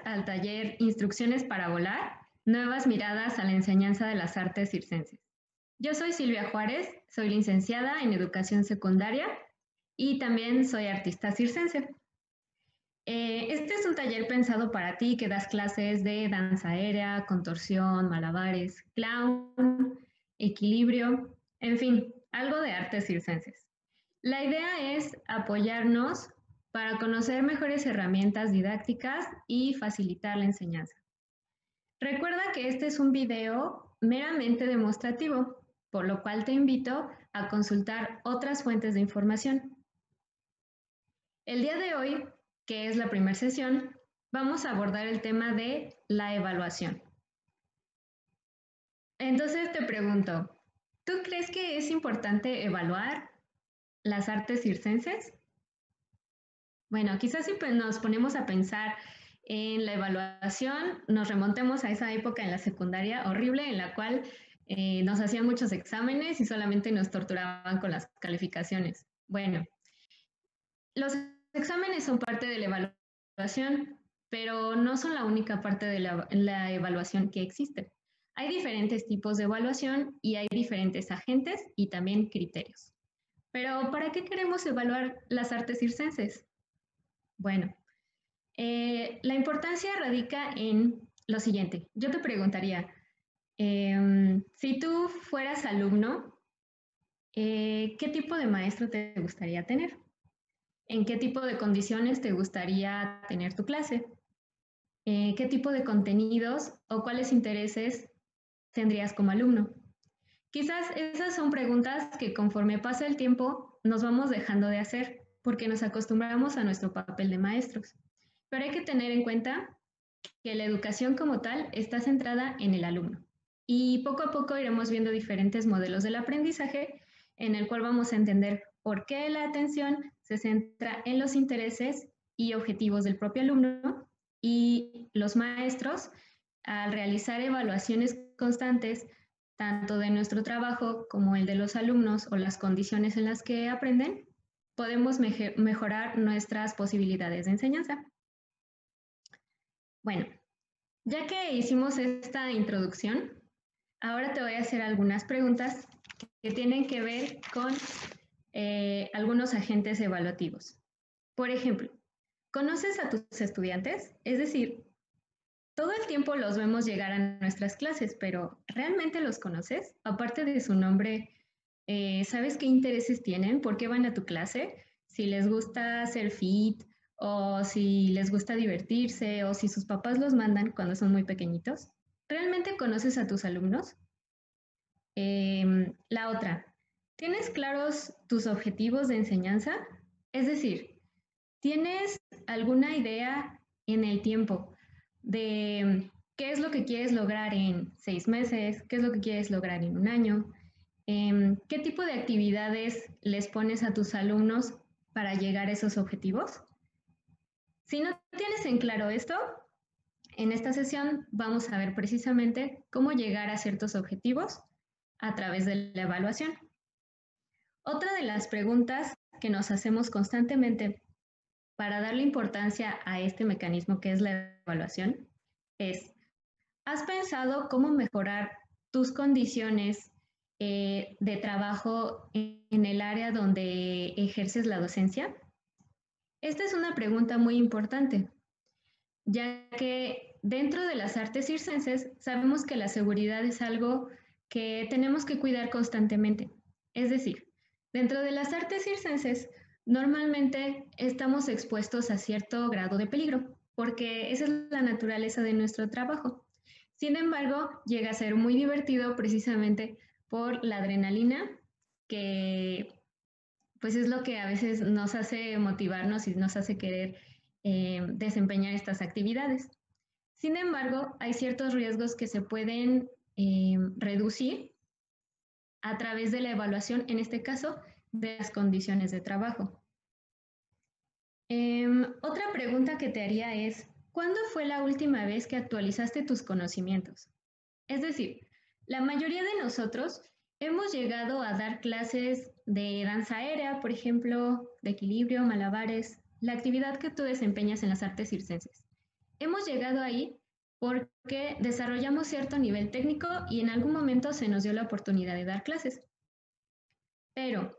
al taller Instrucciones para volar, nuevas miradas a la enseñanza de las artes circenses. Yo soy Silvia Juárez, soy licenciada en Educación Secundaria y también soy artista circense. Este es un taller pensado para ti que das clases de danza aérea, contorsión, malabares, clown, equilibrio, en fin, algo de artes circenses. La idea es apoyarnos para conocer mejores herramientas didácticas y facilitar la enseñanza. Recuerda que este es un video meramente demostrativo, por lo cual te invito a consultar otras fuentes de información. El día de hoy, que es la primera sesión, vamos a abordar el tema de la evaluación. Entonces te pregunto, ¿tú crees que es importante evaluar las artes circenses? Bueno, quizás si nos ponemos a pensar en la evaluación, nos remontemos a esa época en la secundaria horrible en la cual nos hacían muchos exámenes y solamente nos torturaban con las calificaciones. Bueno, los exámenes son parte de la evaluación, pero no son la única parte de la evaluación que existe. Hay diferentes tipos de evaluación y hay diferentes agentes y también criterios. Pero ¿para qué queremos evaluar las artes circenses? Bueno, la importancia radica en lo siguiente. Yo te preguntaría, si tú fueras alumno, ¿qué tipo de maestro te gustaría tener? ¿En qué tipo de condiciones te gustaría tener tu clase? ¿Qué tipo de contenidos o cuáles intereses tendrías como alumno? Quizás esas son preguntas que conforme pasa el tiempo nos vamos dejando de hacer porque nos acostumbramos a nuestro papel de maestros. Pero hay que tener en cuenta que la educación como tal está centrada en el alumno. Y poco a poco iremos viendo diferentes modelos del aprendizaje en el cual vamos a entender por qué la atención se centra en los intereses y objetivos del propio alumno y los maestros, al realizar evaluaciones constantes, tanto de nuestro trabajo como el de los alumnos o las condiciones en las que aprenden, podemos mejorar nuestras posibilidades de enseñanza. Bueno, ya que hicimos esta introducción, ahora te voy a hacer algunas preguntas que tienen que ver con algunos agentes evaluativos. Por ejemplo, ¿conoces a tus estudiantes? Es decir, todo el tiempo los vemos llegar a nuestras clases, pero ¿realmente los conoces? Aparte de su nombre, ¿sabes qué intereses tienen? ¿Por qué van a tu clase? Si les gusta hacer fit o si les gusta divertirse o si sus papás los mandan cuando son muy pequeñitos. ¿Realmente conoces a tus alumnos? La otra, ¿tienes claros tus objetivos de enseñanza? Es decir, ¿tienes alguna idea en el tiempo de qué es lo que quieres lograr en 6 meses? ¿Qué es lo que quieres lograr en un año? ¿Qué tipo de actividades les pones a tus alumnos para llegar a esos objetivos? Si no tienes en claro esto, en esta sesión vamos a ver precisamente cómo llegar a ciertos objetivos a través de la evaluación. Otra de las preguntas que nos hacemos constantemente para darle importancia a este mecanismo que es la evaluación es, ¿has pensado cómo mejorar tus condiciones de trabajo en el área donde ejerces la docencia? Esta es una pregunta muy importante, ya que dentro de las artes circenses sabemos que la seguridad es algo que tenemos que cuidar constantemente. Es decir, dentro de las artes circenses normalmente estamos expuestos a cierto grado de peligro, porque esa es la naturaleza de nuestro trabajo. Sin embargo, llega a ser muy divertido precisamente por la adrenalina que pues es lo que a veces nos hace motivarnos y nos hace querer desempeñar estas actividades. Sin embargo, hay ciertos riesgos que se pueden reducir a través de la evaluación, en este caso, de las condiciones de trabajo. Otra pregunta que te haría es, ¿cuándo fue la última vez que actualizaste tus conocimientos? Es decir, la mayoría de nosotros hemos llegado a dar clases de danza aérea, por ejemplo, de equilibrio, malabares, la actividad que tú desempeñas en las artes circenses. Hemos llegado ahí porque desarrollamos cierto nivel técnico y en algún momento se nos dio la oportunidad de dar clases. Pero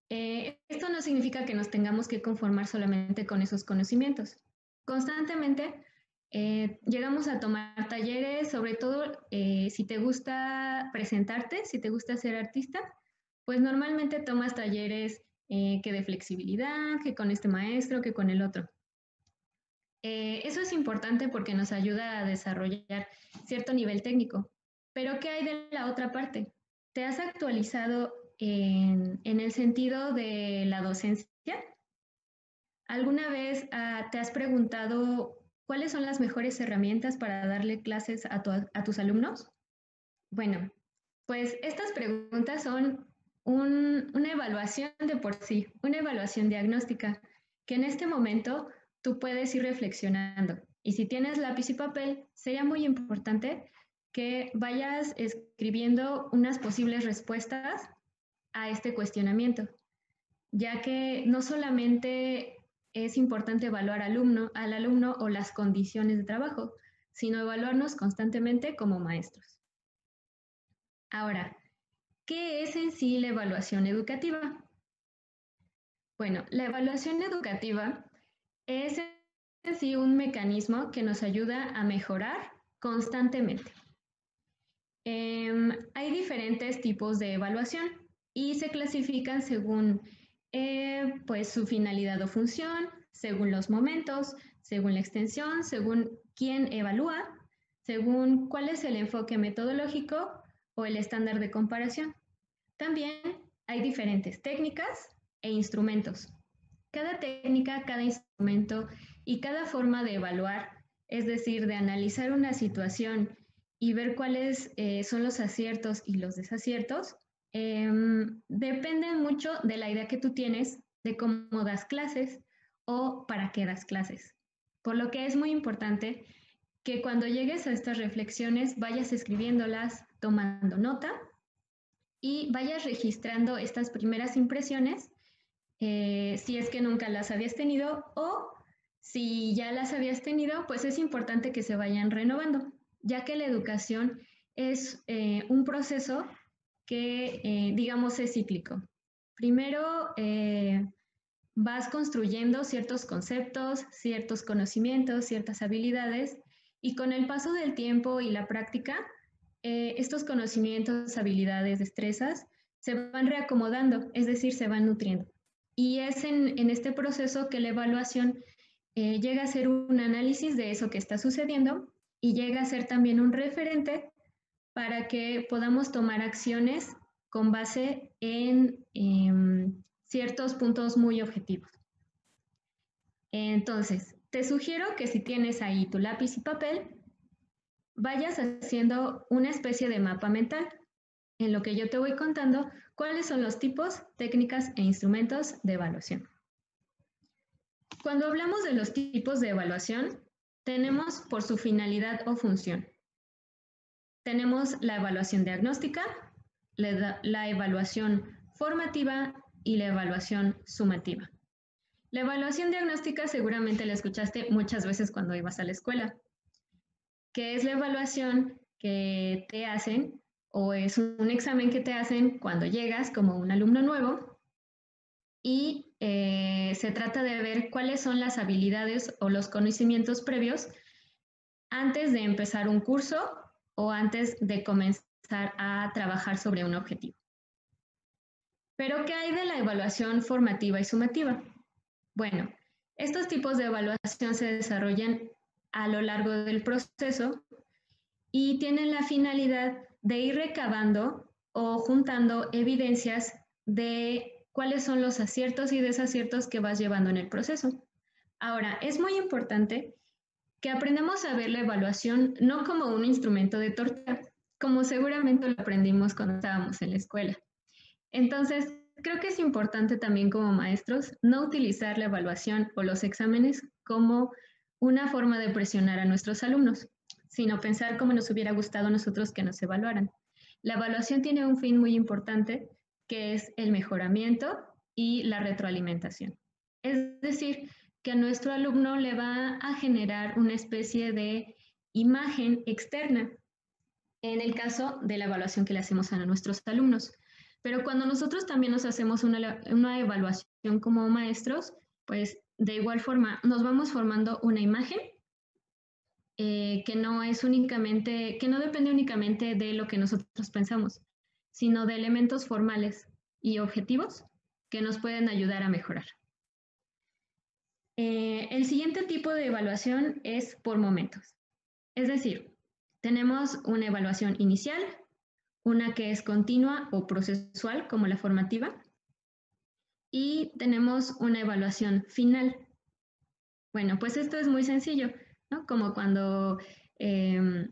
esto no significa que nos tengamos que conformar solamente con esos conocimientos. Constantemente llegamos a tomar talleres, sobre todo si te gusta presentarte, si te gusta ser artista, pues normalmente tomas talleres que de flexibilidad, que con este maestro, que con el otro. Eso es importante porque nos ayuda a desarrollar cierto nivel técnico. Pero ¿qué hay de la otra parte? ¿Te has actualizado en el sentido de la docencia? ¿Alguna vez te has preguntado cuáles son las mejores herramientas para darle clases a tus alumnos? Bueno, pues estas preguntas son una evaluación de por sí, una evaluación diagnóstica, que en este momento tú puedes ir reflexionando. Y si tienes lápiz y papel, sería muy importante que vayas escribiendo unas posibles respuestas a este cuestionamiento, ya que no solamente es importante evaluar al alumno o las condiciones de trabajo, sino evaluarnos constantemente como maestros. Ahora, ¿qué es en sí la evaluación educativa? Bueno, la evaluación educativa es en sí un mecanismo que nos ayuda a mejorar constantemente. Hay diferentes tipos de evaluación y se clasifican según pues su finalidad o función, según los momentos, según la extensión, según quién evalúa, según cuál es el enfoque metodológico o el estándar de comparación. También hay diferentes técnicas e instrumentos. Cada técnica, cada instrumento y cada forma de evaluar, es decir, de analizar una situación y ver cuáles son los aciertos y los desaciertos, dependen mucho de la idea que tú tienes de cómo das clases o para qué das clases. Por lo que es muy importante que cuando llegues a estas reflexiones vayas escribiéndolas, tomando nota y vayas registrando estas primeras impresiones, si es que nunca las habías tenido o si ya las habías tenido, pues es importante que se vayan renovando, ya que la educación es un proceso que, digamos, es cíclico. Primero, vas construyendo ciertos conceptos, ciertos conocimientos, ciertas habilidades, y con el paso del tiempo y la práctica, estos conocimientos, habilidades, destrezas, se van reacomodando, es decir, se van nutriendo. Y es en este proceso que la evaluación llega a ser un análisis de eso que está sucediendo y llega a ser también un referente para que podamos tomar acciones con base en ciertos puntos muy objetivos. Entonces, te sugiero que si tienes ahí tu lápiz y papel, vayas haciendo una especie de mapa mental en lo que yo te voy contando cuáles son los tipos, técnicas e instrumentos de evaluación. Cuando hablamos de los tipos de evaluación, tenemos por su finalidad o función. Tenemos la evaluación diagnóstica, la evaluación formativa y la evaluación sumativa. La evaluación diagnóstica seguramente la escuchaste muchas veces cuando ibas a la escuela, que es la evaluación que te hacen o es un examen que te hacen cuando llegas como un alumno nuevo y se trata de ver cuáles son las habilidades o los conocimientos previos antes de empezar un curso o antes de comenzar a trabajar sobre un objetivo. Pero, ¿qué hay de la evaluación formativa y sumativa? Bueno, estos tipos de evaluación se desarrollan a lo largo del proceso y tienen la finalidad de ir recabando o juntando evidencias de cuáles son los aciertos y desaciertos que vas llevando en el proceso. Ahora, es muy importante que aprendamos a ver la evaluación no como un instrumento de tortura, como seguramente lo aprendimos cuando estábamos en la escuela. Entonces, creo que es importante también como maestros no utilizar la evaluación o los exámenes como una forma de presionar a nuestros alumnos, sino pensar cómo nos hubiera gustado a nosotros que nos evaluaran. La evaluación tiene un fin muy importante, que es el mejoramiento y la retroalimentación. Es decir, que a nuestro alumno le va a generar una especie de imagen externa, en el caso de la evaluación que le hacemos a nuestros alumnos. Pero cuando nosotros también nos hacemos una evaluación como maestros, pues de igual forma nos vamos formando una imagen que no es únicamente, que no depende únicamente de lo que nosotros pensamos, sino de elementos formales y objetivos que nos pueden ayudar a mejorar. El siguiente tipo de evaluación es por momentos. Es decir, tenemos una evaluación inicial, una que es continua o procesual, como la formativa, y tenemos una evaluación final. Bueno, pues esto es muy sencillo, ¿no? Como cuando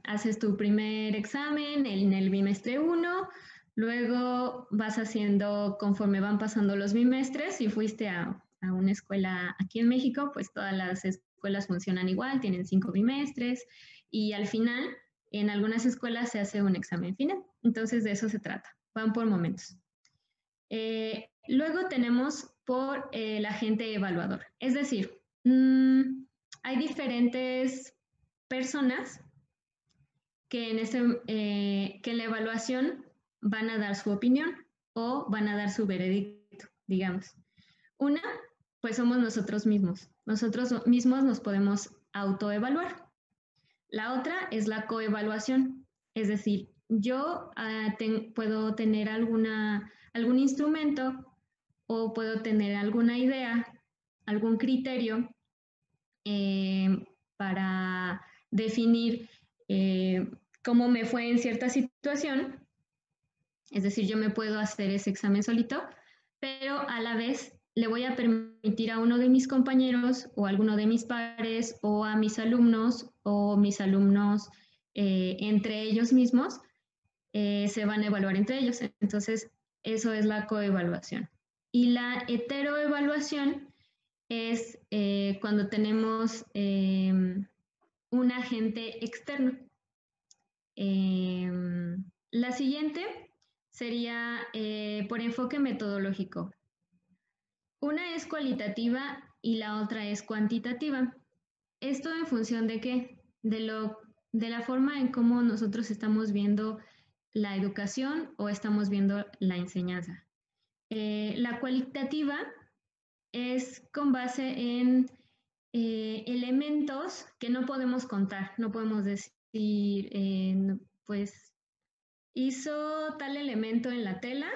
haces tu primer examen en el bimestre 1, luego vas haciendo conforme van pasando los bimestres. Si fuiste a una escuela aquí en México, pues todas las escuelas funcionan igual, tienen 5 bimestres y al final en algunas escuelas se hace un examen final. Entonces de eso se trata, van por momentos. Luego tenemos por el agente evaluador, es decir, hay diferentes personas que que en la evaluación van a dar su opinión o van a dar su veredicto, digamos. Una, pues somos nosotros mismos. Nosotros mismos nos podemos autoevaluar. La otra es la coevaluación, es decir, yo puedo tener algún instrumento o puedo tener alguna idea, algún criterio para definir cómo me fue en cierta situación. Es decir, yo me puedo hacer ese examen solito, pero a la vez le voy a permitir a uno de mis compañeros o a alguno de mis pares o a mis alumnos entre ellos mismos se van a evaluar entre ellos. Entonces, eso es la coevaluación. Y la heteroevaluación es cuando tenemos un agente externo. La siguiente sería por enfoque metodológico. Una es cualitativa y la otra es cuantitativa. ¿Esto en función de qué? De la forma en cómo nosotros estamos viendo la educación o estamos viendo la enseñanza. La cualitativa es con base en elementos que no podemos contar, no podemos decir, pues hizo tal elemento en la tela,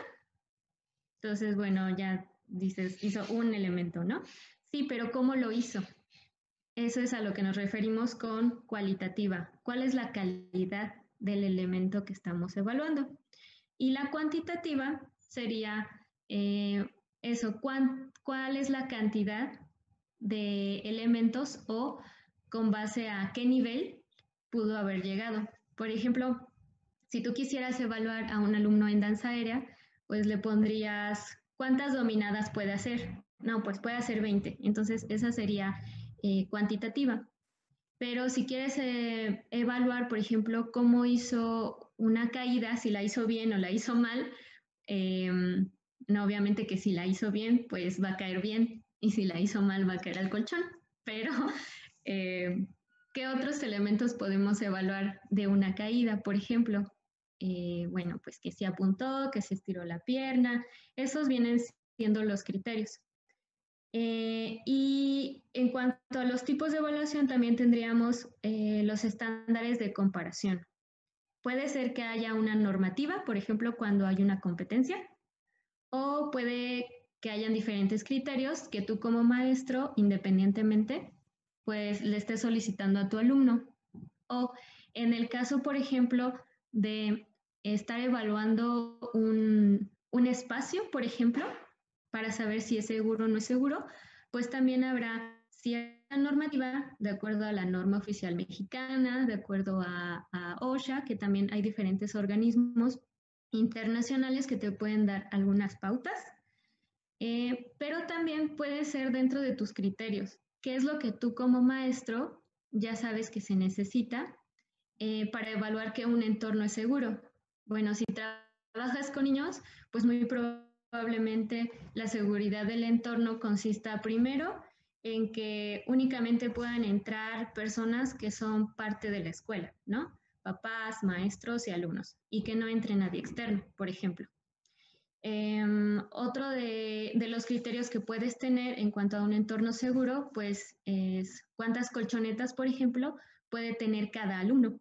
entonces, bueno, ya dices, hizo un elemento, ¿no? Sí, pero ¿cómo lo hizo? Eso es a lo que nos referimos con cualitativa. ¿Cuál es la calidad del elemento que estamos evaluando? Y la cuantitativa sería eso, cuál es la cantidad de elementos o con base a qué nivel pudo haber llegado. Por ejemplo, si tú quisieras evaluar a un alumno en danza aérea, pues le pondrías cuántas dominadas puede hacer. No, pues puede hacer 20. Entonces, esa sería cuantitativa. Pero si quieres evaluar, por ejemplo, cómo hizo una caída, si la hizo bien o la hizo mal, no, obviamente que si la hizo bien, pues va a caer bien, y si la hizo mal, va a caer al colchón. Pero, ¿qué otros elementos podemos evaluar de una caída? Por ejemplo, bueno, pues que se apuntó, que se estiró la pierna, esos vienen siendo los criterios. Y en cuanto a los tipos de evaluación, también tendríamos los estándares de comparación. Puede ser que haya una normativa, por ejemplo, cuando hay una competencia, o puede que hayan diferentes criterios que tú como maestro, independientemente, pues le estés solicitando a tu alumno. O en el caso, por ejemplo, de estar evaluando un espacio, por ejemplo, para saber si es seguro o no es seguro, pues también habrá cierta normativa de acuerdo a la norma oficial mexicana, de acuerdo a OSHA, que también hay diferentes organismos internacionales que te pueden dar algunas pautas, pero también puede ser dentro de tus criterios. ¿Qué es lo que tú como maestro ya sabes que se necesita para evaluar que un entorno es seguro? Bueno, si trabajas con niños, pues muy probablemente la seguridad del entorno consista primero en que únicamente puedan entrar personas que son parte de la escuela, ¿no? Papás, maestros y alumnos, y que no entre nadie externo, por ejemplo. Otro de los criterios que puedes tener en cuanto a un entorno seguro, pues es cuántas colchonetas, por ejemplo, puede tener cada alumno.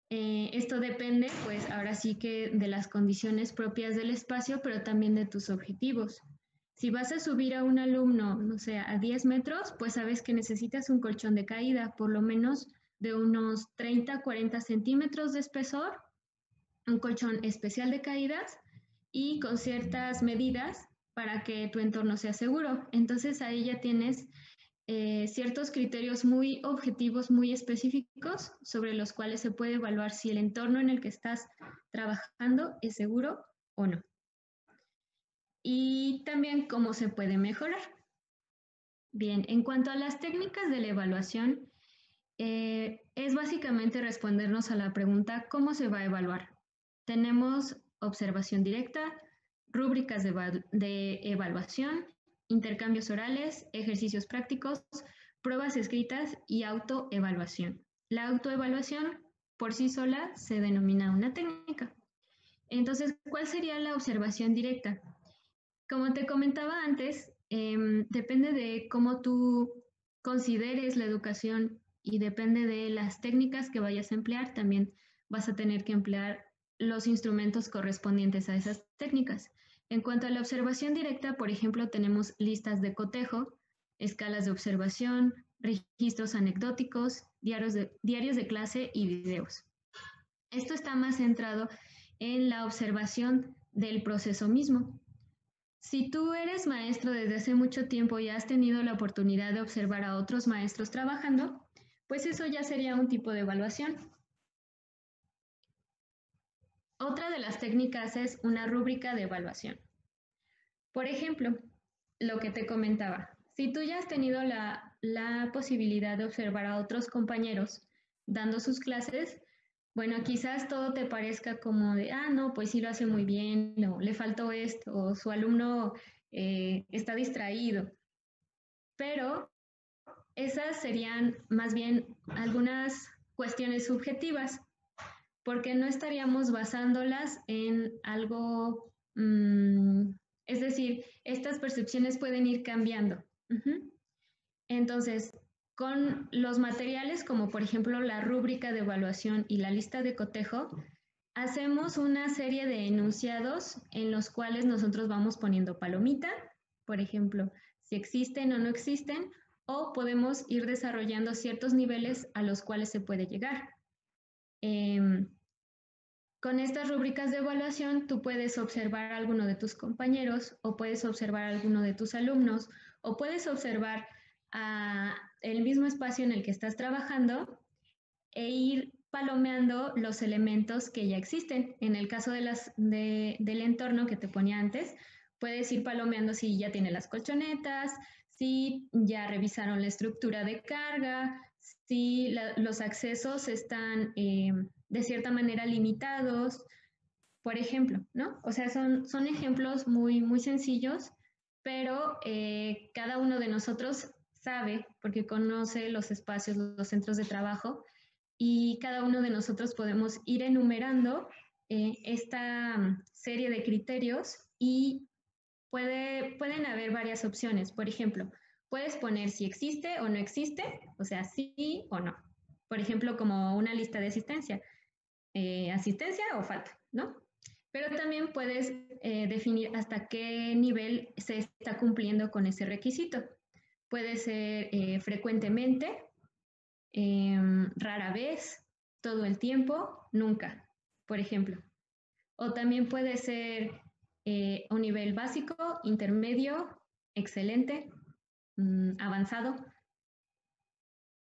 Esto depende, pues ahora sí que de las condiciones propias del espacio, pero también de tus objetivos. Si vas a subir a un alumno, no sé, a 10 metros, pues sabes que necesitas un colchón de caída, por lo menos de unos 30, 40 centímetros de espesor, un colchón especial de caídas y con ciertas medidas para que tu entorno sea seguro. Entonces ahí ya tienes ciertos criterios muy objetivos, muy específicos, sobre los cuales se puede evaluar si el entorno en el que estás trabajando es seguro o no. Y también cómo se puede mejorar. Bien, en cuanto a las técnicas de la evaluación, es básicamente respondernos a la pregunta ¿cómo se va a evaluar? Tenemos observación directa, rúbricas de evaluación, intercambios orales, ejercicios prácticos, pruebas escritas y autoevaluación. La autoevaluación por sí sola se denomina una técnica. Entonces, ¿cuál sería la observación directa? Como te comentaba antes, depende de cómo tú consideres la educación y depende de las técnicas que vayas a emplear, también vas a tener que emplear los instrumentos correspondientes a esas técnicas. En cuanto a la observación directa, por ejemplo, tenemos listas de cotejo, escalas de observación, registros anecdóticos, diarios de clase y videos. Esto está más centrado en la observación del proceso mismo. Si tú eres maestro desde hace mucho tiempo y has tenido la oportunidad de observar a otros maestros trabajando, pues eso ya sería un tipo de evaluación. Otra de las técnicas es una rúbrica de evaluación. Por ejemplo, lo que te comentaba, si tú ya has tenido la posibilidad de observar a otros compañeros dando sus clases, bueno, quizás todo te parezca como de, ah, no, pues sí lo hace muy bien, o le faltó esto, o su alumno está distraído. Pero esas serían más bien algunas cuestiones subjetivas, porque no estaríamos basándolas en algo, es decir, estas percepciones pueden ir cambiando. Entonces, con los materiales como por ejemplo la rúbrica de evaluación y la lista de cotejo, hacemos una serie de enunciados en los cuales nosotros vamos poniendo palomita, por ejemplo, si existen o no existen, o podemos ir desarrollando ciertos niveles a los cuales se puede llegar. Con estas rúbricas de evaluación, tú puedes observar a alguno de tus compañeros o puedes observar a alguno de tus alumnos o puedes observar el mismo espacio en el que estás trabajando e ir palomeando los elementos que ya existen. En el caso del entorno que te ponía antes, puedes ir palomeando si ya tiene las colchonetas, si ya revisaron la estructura de carga, si los accesos están de cierta manera limitados, por ejemplo, ¿no? O sea, son ejemplos muy, muy sencillos, pero cada uno de nosotros sabe, porque conoce los espacios, los centros de trabajo, y cada uno de nosotros podemos ir enumerando esta serie de criterios y pueden haber varias opciones. Por ejemplo, puedes poner si existe o no existe, o sea, sí o no. Por ejemplo, como una lista de asistencia, asistencia o falta, ¿no? Pero también puedes definir hasta qué nivel se está cumpliendo con ese requisito. Puede ser frecuentemente, rara vez, todo el tiempo, nunca, por ejemplo. O también puede ser un nivel básico, intermedio, excelente, avanzado.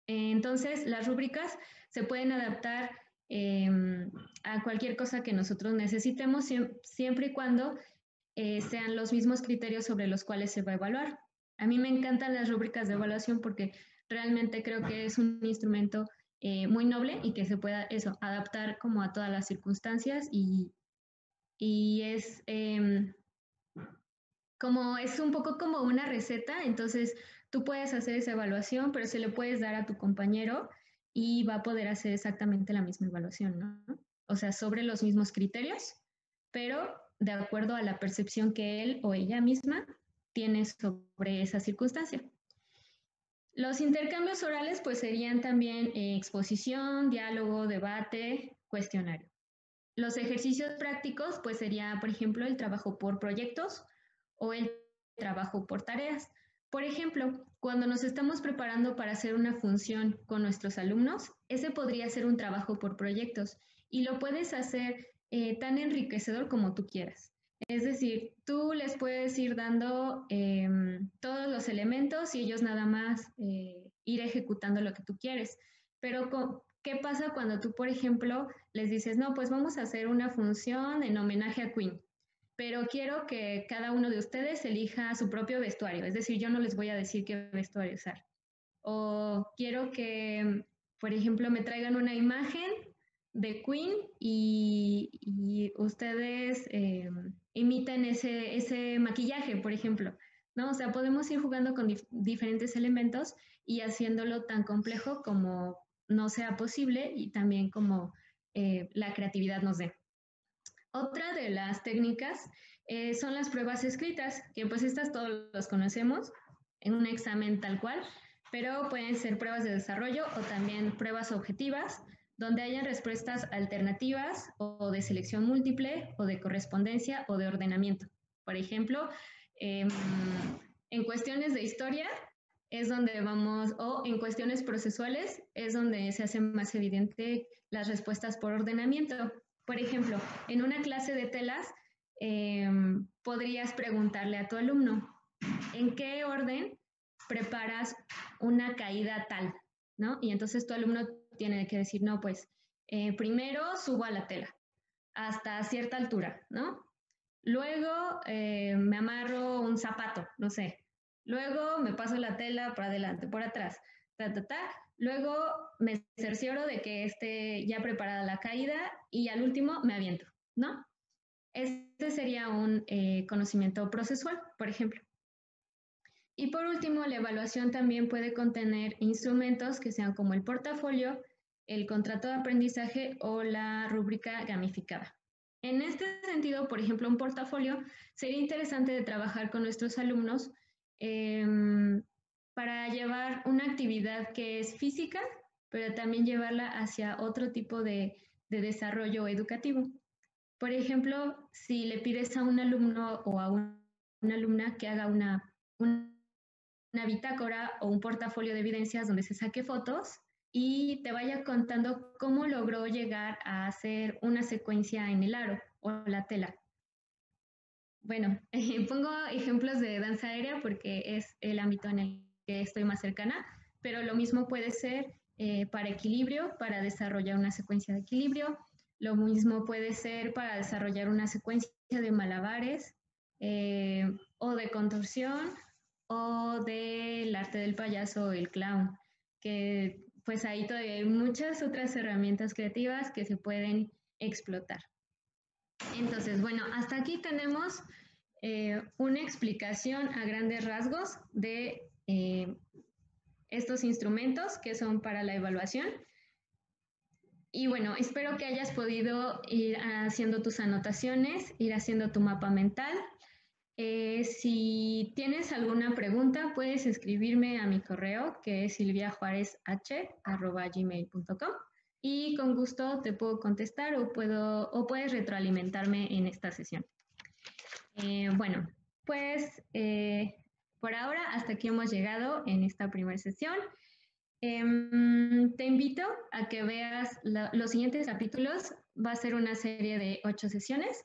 Entonces, las rúbricas se pueden adaptar a cualquier cosa que nosotros necesitemos, siempre y cuando sean los mismos criterios sobre los cuales se va a evaluar. A mí me encantan las rúbricas de evaluación porque realmente creo que es un instrumento muy noble y que se pueda eso, adaptar como a todas las circunstancias y es como es un poco como una receta, entonces tú puedes hacer esa evaluación, pero se le puedes dar a tu compañero y va a poder hacer exactamente la misma evaluación, ¿no? O sea, sobre los mismos criterios, pero de acuerdo a la percepción que él o ella misma tiene sobre esa circunstancia. Los intercambios orales pues serían también exposición, diálogo, debate, cuestionario. Los ejercicios prácticos pues sería, por ejemplo, el trabajo por proyectos o el trabajo por tareas. Por ejemplo, cuando nos estamos preparando para hacer una función con nuestros alumnos, ese podría ser un trabajo por proyectos y lo puedes hacer tan enriquecedor como tú quieras. Es decir, tú les puedes ir dando todos los elementos y ellos nada más ir ejecutando lo que tú quieres. Pero, ¿qué pasa cuando tú, por ejemplo, les dices, no, pues vamos a hacer una función en homenaje a Queen, pero quiero que cada uno de ustedes elija su propio vestuario? Es decir, yo no les voy a decir qué vestuario usar. O quiero que, por ejemplo, me traigan una imagen de Queen y ustedes imiten ese maquillaje, por ejemplo. ¿No? O sea, podemos ir jugando con diferentes elementos y haciéndolo tan complejo como no sea posible y también como la creatividad nos dé. Otra de las técnicas son las pruebas escritas, que pues estas todos los conocemos en un examen tal cual, pero pueden ser pruebas de desarrollo o también pruebas objetivas, donde hayan respuestas alternativas o de selección múltiple o de correspondencia o de ordenamiento. Por ejemplo, en cuestiones de historia es donde vamos, o en cuestiones procesuales es donde se hace más evidente las respuestas por ordenamiento. Por ejemplo, en una clase de telas podrías preguntarle a tu alumno, ¿en qué orden preparas una caída tal? ¿No? Y entonces tu alumno tiene que decir, no, pues primero subo a la tela hasta cierta altura, ¿no? Luego me amarro un zapato, no sé. Luego me paso la tela por adelante, por atrás, ta, ta, ta. Luego me cercioro de que esté ya preparada la caída y al último me aviento, ¿no? Este sería un conocimiento procesual, por ejemplo. Y por último, la evaluación también puede contener instrumentos que sean como el portafolio, el contrato de aprendizaje o la rúbrica gamificada. En este sentido, por ejemplo, un portafolio sería interesante de trabajar con nuestros alumnos eh, para llevar una actividad que es física, pero también llevarla hacia otro tipo de desarrollo educativo. Por ejemplo, si le pides a un alumno o a una alumna que haga una bitácora o un portafolio de evidencias donde se saque fotos y te vaya contando cómo logró llegar a hacer una secuencia en el aro o la tela. Bueno, pongo ejemplos de danza aérea porque es el ámbito en el que estoy más cercana, pero lo mismo puede ser para equilibrio, para desarrollar una secuencia de equilibrio, lo mismo puede ser para desarrollar una secuencia de malabares o de contorsión o del arte del payaso o el clown, que pues ahí todavía hay muchas otras herramientas creativas que se pueden explotar. Entonces, bueno, hasta aquí tenemos una explicación a grandes rasgos de estos instrumentos que son para la evaluación. Y bueno, espero que hayas podido ir haciendo tus anotaciones, ir haciendo tu mapa mental. Si tienes alguna pregunta, puedes escribirme a mi correo, que es silviajuarezh@gmail.com, y con gusto te puedo contestar o puedes retroalimentarme en esta sesión. Bueno, pues por ahora hasta aquí hemos llegado en esta primera sesión. Te invito a que veas los siguientes capítulos. Va a ser una serie de 8 sesiones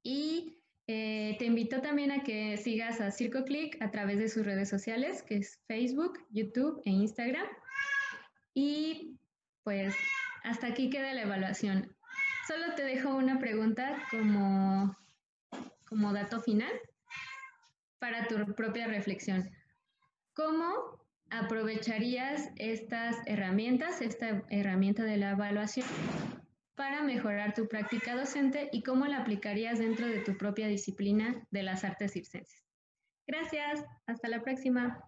y te invito también a que sigas a CircoClick a través de sus redes sociales, que es Facebook, YouTube e Instagram. Y pues hasta aquí queda la evaluación. Solo te dejo una pregunta como dato final para tu propia reflexión. ¿Cómo aprovecharías estas herramientas, esta herramienta de la evaluación, para mejorar tu práctica docente y cómo la aplicarías dentro de tu propia disciplina de las artes circenses. Gracias, hasta la próxima.